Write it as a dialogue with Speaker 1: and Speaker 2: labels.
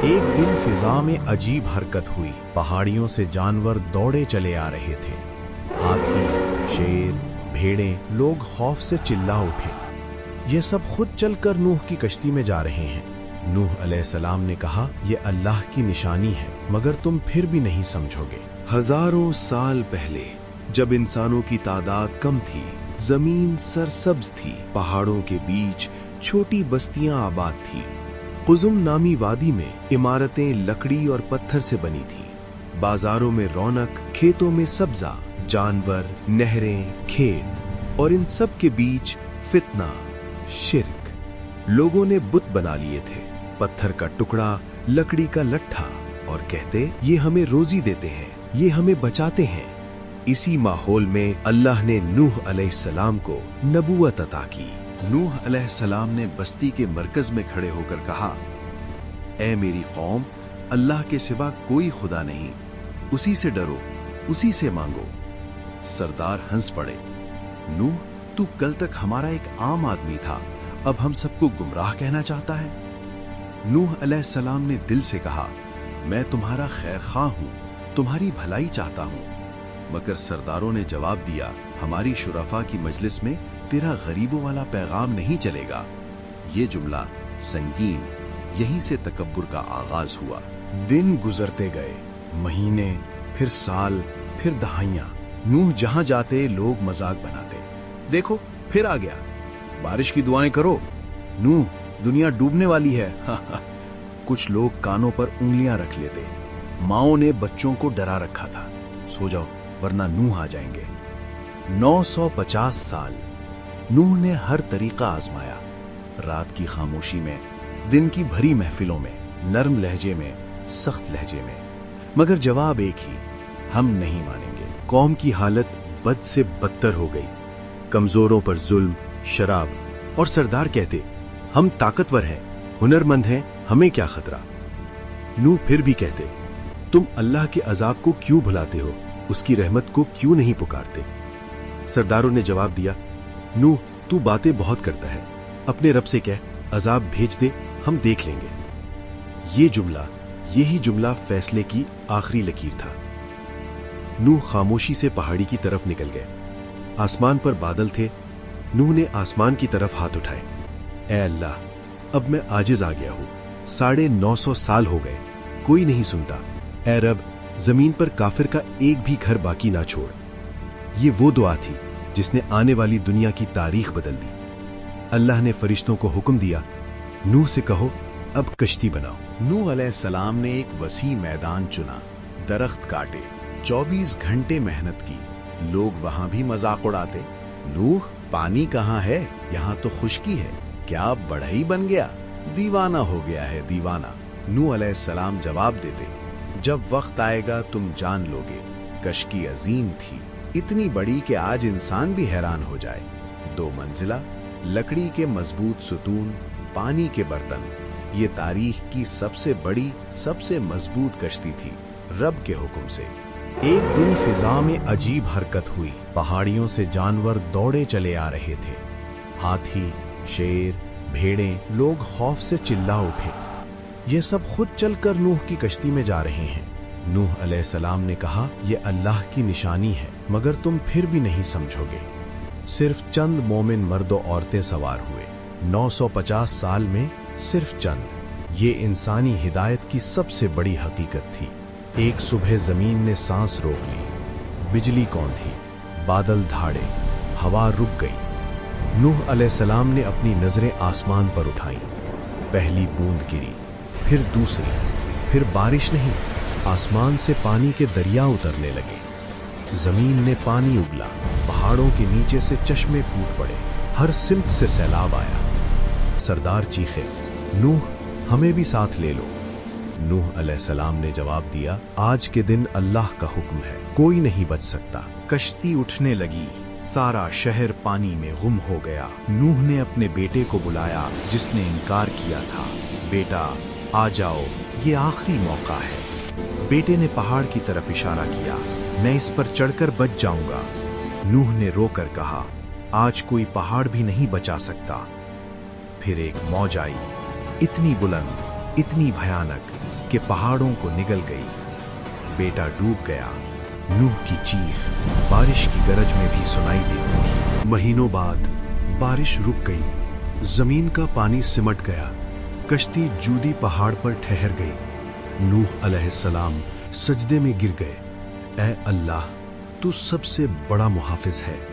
Speaker 1: एक दिन फिजा में अजीब हरकत हुई। पहाड़ियों से जानवर दौड़े चले आ रहे थे। हाथी, शेर, भेड़ें, लोग खौफ से चिल्ला उठे। ये सब खुद चलकर नूह की कश्ती में जा रहे हैं। नूह अलैहिस्सलाम ने कहा, ये अल्लाह की निशानी है, मगर तुम फिर भी नहीं समझोगे।
Speaker 2: हजारों साल पहले जब इंसानों की तादाद कम थी, जमीन सरसब्ज थी, पहाड़ों के बीच छोटी बस्तियां आबाद थी। कुजुम नामी वादी में इमारतें लकड़ी और पत्थर से बनी थी। बाजारों में रौनक, खेतों में सब्जा, जानवर, नहरें, खेत, और इन सब के बीच फितना, शिर्क। लोगों ने बुत बना लिए थे, पत्थर का टुकड़ा, लकड़ी का लट्ठा, और कहते ये हमें रोजी देते हैं, ये हमें बचाते हैं। इसी माहौल में अल्लाह ने नूह अलैहिस्सलाम को नबूवत अता की। नूह अलैहिस्सलाम ने बस्ती के मरकज में खड़े होकर कहा, ऐ मेरी कौम, अल्लाह के सिवा कोई खुदा नहीं, उसी से डरो, उसी से मांगो। सरदार हंस पड़े। नूह, तू कल तक हमारा एक आम आदमी था, अब हम सबको गुमराह कहना चाहता है? नूह अलैहिस्सलाम ने दिल से कहा, मैं तुम्हारा खैर खां हूं, तुम्हारी भलाई चाहता हूं। मगर सरदारों ने जवाब दिया, हमारी शुरफा की मजलिस में तेरा गरीबों वाला पैगाम नहीं चलेगा। ये जुमला संगीन, यहीं से तकब्बुर का आगाज हुआ।
Speaker 1: दिन गुजरते गए, महीने, फिर साल, फिर दहाइयां। नूह जहां जाते लोग मजाक बनाते, देखो फिर आ गया, बारिश की दुआएं करो, नूह दुनिया डूबने वाली है। कुछ लोग कानों पर उंगलियां रख लेते। माओ ने बच्चों को डरा रखा था, सो जाओ वरना नूह आ जाएंगे। 950 साल नूह ने हर तरीका आजमाया। रात की खामोशी में, दिन की भरी महफिलों में, नरम लहजे में, सख्त लहजे में, मगर जवाब एक ही, हम नहीं मानेंगे। कौम की हालत बद से बदतर हो गई। कमजोरों पर जुल्म, शराब, और सरदार कहते, हम ताकतवर हैं, हुनरमंद हैं, हमें क्या खतरा। नूह फिर भी कहते, तुम अल्लाह के अजाब को क्यों भुलाते हो, उसकी रहमत को क्यों नहीं पुकारते। सरदारों ने जवाब दिया, नूह तू बातें बहुत करता है, अपने रब से कह अजाब भेज दे, हम देख लेंगे। यही जुमला फैसले की आखिरी लकीर था। नूह खामोशी से पहाड़ी की तरफ निकल गए। आसमान पर बादल थे। नूह ने आसमान की तरफ हाथ उठाए, ऐ अल्लाह, अब मैं आजिज आ गया हूं, 950 साल हो गए, कोई नहीं सुनता। ऐ रब, जमीन पर काफिर का एक भी घर बाकी ना छोड़। ये वो दुआ थी जिसने आने वाली दुनिया की तारीख बदल दी। अल्लाह ने फरिश्तों को हुक्म दिया, नूह से कहो अब कश्ती बनाओ।
Speaker 3: नूह अलैहिस्सलाम ने एक वसी मैदान चुना, दरख्त काटे, 24 घंटे मेहनत की। लोग वहां भी मजाक उड़ाते, नूह पानी कहाँ है, यहाँ तो खुश्की है, क्या बढ़ई बन गया, दीवाना हो गया है दीवाना। नूह अलैहिस्सलाम जवाब देते, जब वक्त आएगा तुम जान लोगे, कश्ती अजीम थी, इतनी बड़ी कि आज इंसान भी हैरान हो जाए। 2 मंजिला, लकड़ी के मजबूत सुतून, पानी के बर्तन, ये तारीख की सबसे बड़ी, सबसे मजबूत कश्ती थी, रब के हुक्म से।
Speaker 1: एक दिन फिजा में अजीब हरकत हुई। पहाड़ियों से जानवर दौड़े चले आ रहे थे। हाथी, शेर, भेड़ें, लोग खौफ से चिल्ला उठे। ये सब खुद चलकर नूह की कश्ती में जा रहे हैं। नूह अलैहिस्सलाम ने कहा, ये अल्लाह की निशानी है, मगर तुम फिर भी नहीं समझोगे। सिर्फ चंद मोमिन मर्द और औरतें सवार हुए। 950 साल में सिर्फ चंद। ये इंसानी हिदायत की सबसे बड़ी हकीकत थी। एक सुबह जमीन ने सांस रोक ली, बिजली कौंधी, बादल धाड़े, हवा रुक गई। नूह अलैहिस्सलाम ने अपनी नजरें आसमान पर उठाईं। पहली बूंद गिरी, फिर दूसरी, फिर बारिश नहीं, आसमान से पानी के दरिया उतरने लगे। जमीन ने पानी उगला, पहाड़ों के नीचे से चश्मे फूट पड़े, हर सिमत से सैलाब आया। सरदार चीखे, नूह हमें भी साथ ले लो। नूह अलैहिस्सलाम ने जवाब दिया, आज के दिन अल्लाह का हुक्म है, कोई नहीं बच सकता।
Speaker 3: कश्ती उठने लगी, सारा शहर पानी में गुम हो गया। नूह ने अपने बेटे को बुलाया जिसने इनकार किया था, बेटा आ जाओ, ये आखिरी मौका है। बेटे ने पहाड़ की तरफ इशारा किया, मैं इस पर चढ़कर बच जाऊंगा। नूह ने रोकर कहा, आज कोई पहाड़ भी नहीं बचा सकता। फिर एक मौज आई, इतनी बुलंद, इतनी भयानक
Speaker 1: कि पहाड़ों को निगल गई। बेटा डूब गया। नूह की चीख बारिश की गरज में भी सुनाई देती थी।
Speaker 2: महीनों बाद बारिश रुक गई, जमीन का पानी सिमट गया, कश्ती जूदी पहाड़ पर ठहर गई। नूह अलैहिस्सलाम सजदे में गिर गए। ऐ अल्लाह, तू सबसे बड़ा मुहाफिज है।